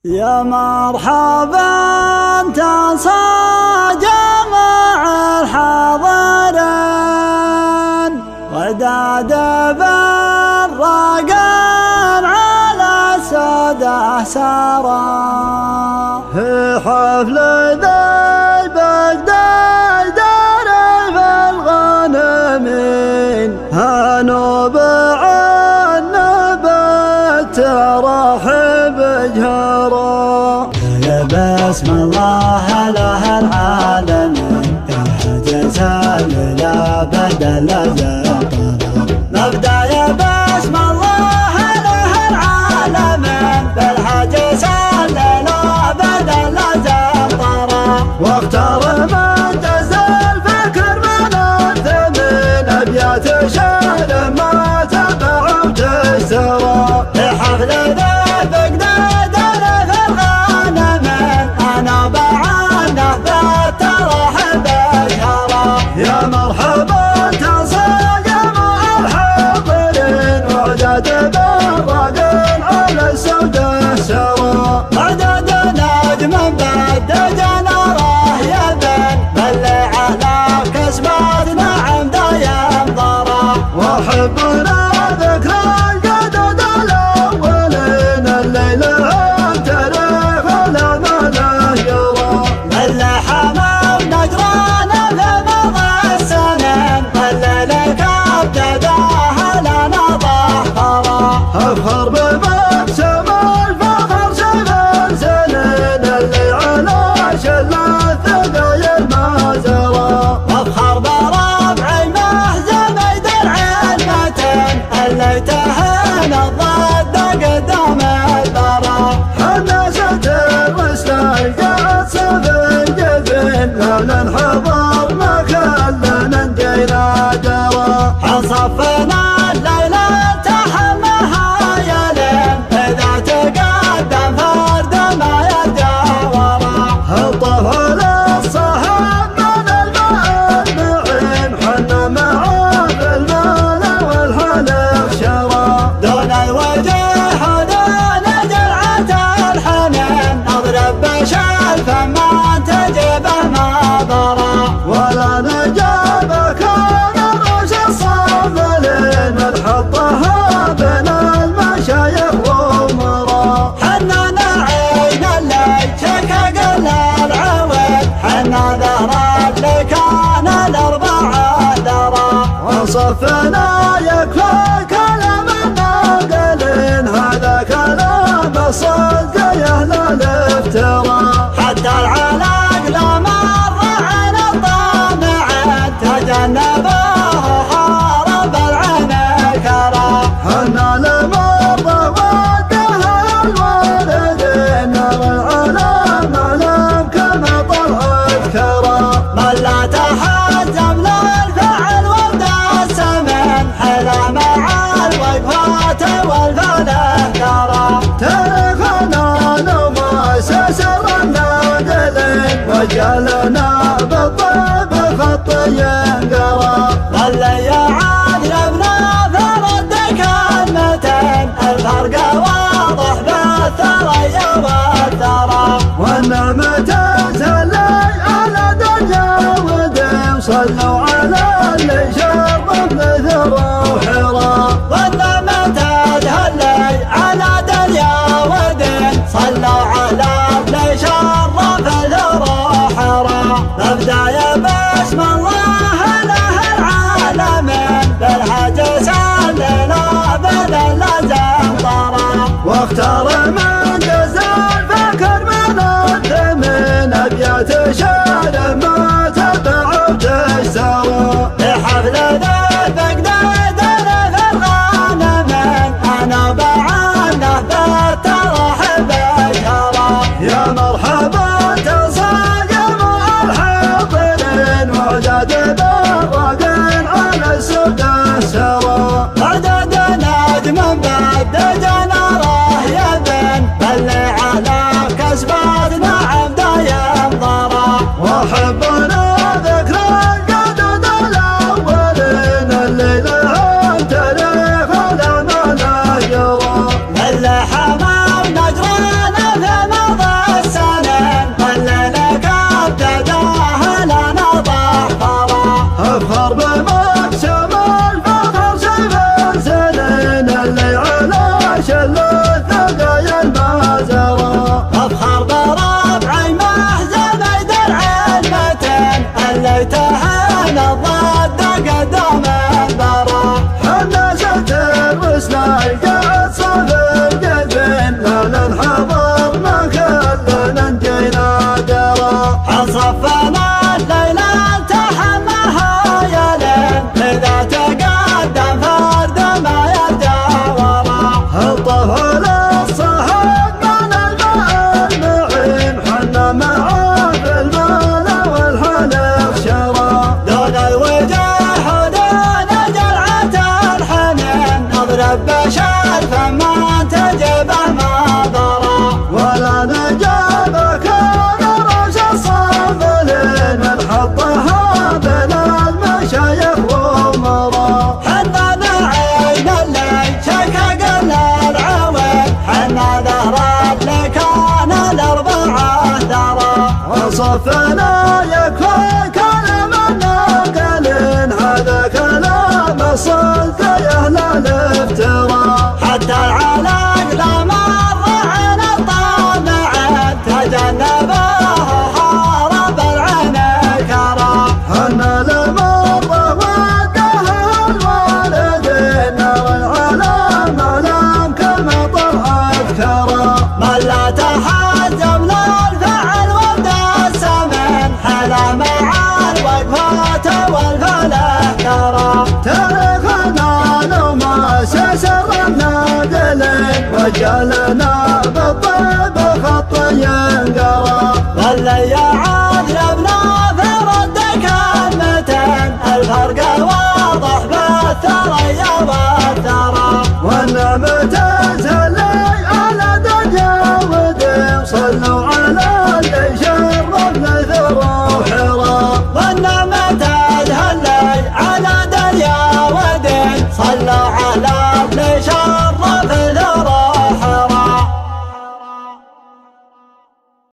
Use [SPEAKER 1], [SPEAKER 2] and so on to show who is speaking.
[SPEAKER 1] يا مرحبا تصاجم مع الحاضرين وداد بالرقان على السادة سارا في حفل ذي بغداد دار في الغانمين هنوب النبات ترحب جهرا يا بسم الله له العالمين الحجز لا بدل زطرا نبدا يا بسم الله له العالمين بالحجز لا بدل زطرا واختار من تزل فكر من الثمن ابيات شعر ما تبع وتشترى لحفل ذا بغداد في الغانمين انا بعانه بالترحب بجهرا يا مرحبا تصاجم الحاضرين وعداد بالرقان على السودة سرى عداد نجم بدجنا راهي بل على كسبات نعم دايم ضرا وحبنا ذكرى الجدد الاولين الليل عن تاريخ الامل يرى ملحنا ونجرانا في مضى السنين الليل كابتداها لنا ظهرا افخر بمقسم الفخر سبع سنين اللي على شله الثقايل ما زرى افخر بربع المهزم يدرع المتن اللي تهان الضد قدام البرى حنا ستر واستلقت سيف الجبين لولا الحضر ما خلنا نجينا درى حصفنا الليلة تحمها يلين إذا تقدم فرد ما يرجع ورا الطفل الصهاب من المعين حنا معه في المال والحلق شرى دون الوجه ودون جرعة الحنين اضرب بشال فما تجيبه ما ضرى ولا نجابك انا رش الصاملين نحطها بين المشايخ وامرا حنا نعين اللي شكا قل العود حنا ذرى اللي كان الاربعه درى وصفنا يكفى كلام الناقلين هذا كلام الصدق يا اهل الافتراء حتى العلاق لا مر عن الطامعين تجنبه هارب العنكرة حنا لمرضى ودها الوالدين نرى العلام علام كما طلع الكرى من لا تحزم للفعل وابدا السمن حلا مع الوقفات والفله ترى تاريخنا نمؤسس الناقلين وجعلنا بالطيب خطي ينقرى اللي يعاد يبنى فرد كلمتين الفرق واضح بالثريا والثرى والنعمة تسلي على دنيا ودم صلوا على اللي شرف بثرى وحرى والنعمة تهلي على دنيا ودم صلوا على اللي شرف بثرى وحرى نبدا يا بسم الله له العالمين بالحجز لا بدل زطرا واختار من جزال فكر من الثمن ابيات شعر ما تبع وتشترى لحفل ذا بغداد في الغانمين انا بعانه بالترحب بجهرا يا مرحبا تصاجم الحاضرين وعداد بالرقان على السودة سرى عداد نجم بدجنا راهي دقايا المازرة أفخر بربعي محزن درع المتن الليتها نضاد قدام البرا حنا ستر وسط القد صف القلب لا للحضر ما خلنا نجينا درا حصفنا الليلة تحمها يا ليل إذا تقدم فرد ما يرجع ورا الطفل الصهد من الماء المعين حنا معاه في المال والحلف شرا دون الوجاه دون جرعة الحنين نضرب بشر فما تجبه ما ضرا ولا نجاب كان رش الصافلين من حطها بين المشايخ وامرا حنا نعين اللي شكا قل العوين حنا ظهر اللي كان الاربعه ثرى وصفنا يكفي كلام الناقلين هذا كلام الصدق يا اهل الافتراء حتى العلاق لا مر عن الطامع تجنبه هرب العين كرا حنا لمر وده الوالدين نرى العلام علام كالمطر اذكرا من لا تحزم للفعل وابدا السمن حلا مع الوقفات والفلاح ترى تاريخنا لو ما سسر الناقلين وجعلنا بالطيب خط ينقرا واللي يعاد يبنى في ردك المتن الفرق واضح بالثريا والثرى والنمت تزلي على دنيا ودين صلوا على اللي شرفنا ثرى وحرى والنمت تزلي على دنيا ودين صلوا